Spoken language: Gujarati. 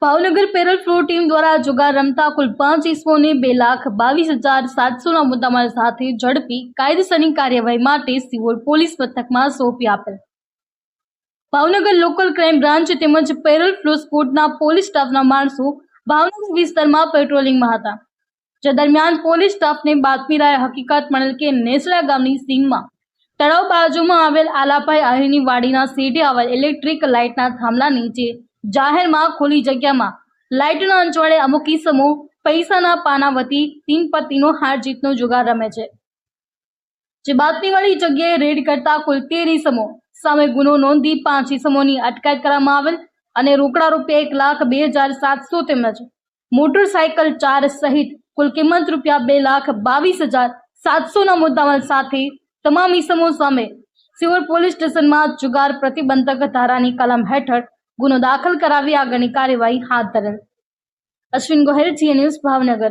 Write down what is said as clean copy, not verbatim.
ભાવનગર પેરોલ ફ્લો ટીમ દ્વારા જુગાર રમતા કુલ 5 ઇસમોને 2,22,700ના મુદ્દામાલ સાથે ઝડપી કાયદેસરની કાર્યવાહી માટે સિહોર પોલીસ મથકમાં સોંપી આપેલ. ભાવનગર લોકલ ક્રાઇમ બ્રાન્ચ તેમજ પેરોલ ફ્લો સ્કોડના પોલીસ સ્ટાફના માણસો ભાવનગર વિસ્તારમાં પેટ્રોલિંગમાં હતા. જે દરમિયાન પોલીસ સ્ટાફને બાતમીરાએ હકીકત મળેલ કે નેસડા ગામની સીમમાં તળાવ બાજુમાં આવેલ આલાભાઈ આહિરની વાડીના શેઢે આવેલ ઇલેક્ટ્રિક લાઇટના થાંભલા નીચે જાહેરમાં ખુલ્લી જગ્યામાં લાઇટના અંચવાડે અમુક ઈસમો પૈસાના પાના વતી 3 પત્તીનો હાર જીતનો જુગાર રમે છે. જે બાતમીવાળી જગ્યાએ રેડ કરતા કુલ 13 ઈસમો સામે ગુનો નોંધી 5 ઈસમોની અટકાયત કરવામાં આવેલ અને રોકડા રૂપિયા 1,02,700 તેમજ મોટરસાયકલ 4 સહિત કુલ કિંમત રૂપિયા 2,22,700ના મુદ્દામાલ સાથે તમામ ઈસમો સામે સિહોર પોલીસ સ્ટેશનમાં જુગાર પ્રતિબંધક ધારાની કલમ હેઠળ ગુનો દાખલ કરાવી આગળની કાર્યવાહી હાથ ધરેલ. અશ્વિન ગોહેલ, જીએ ન્યૂઝ, ભાવનગર.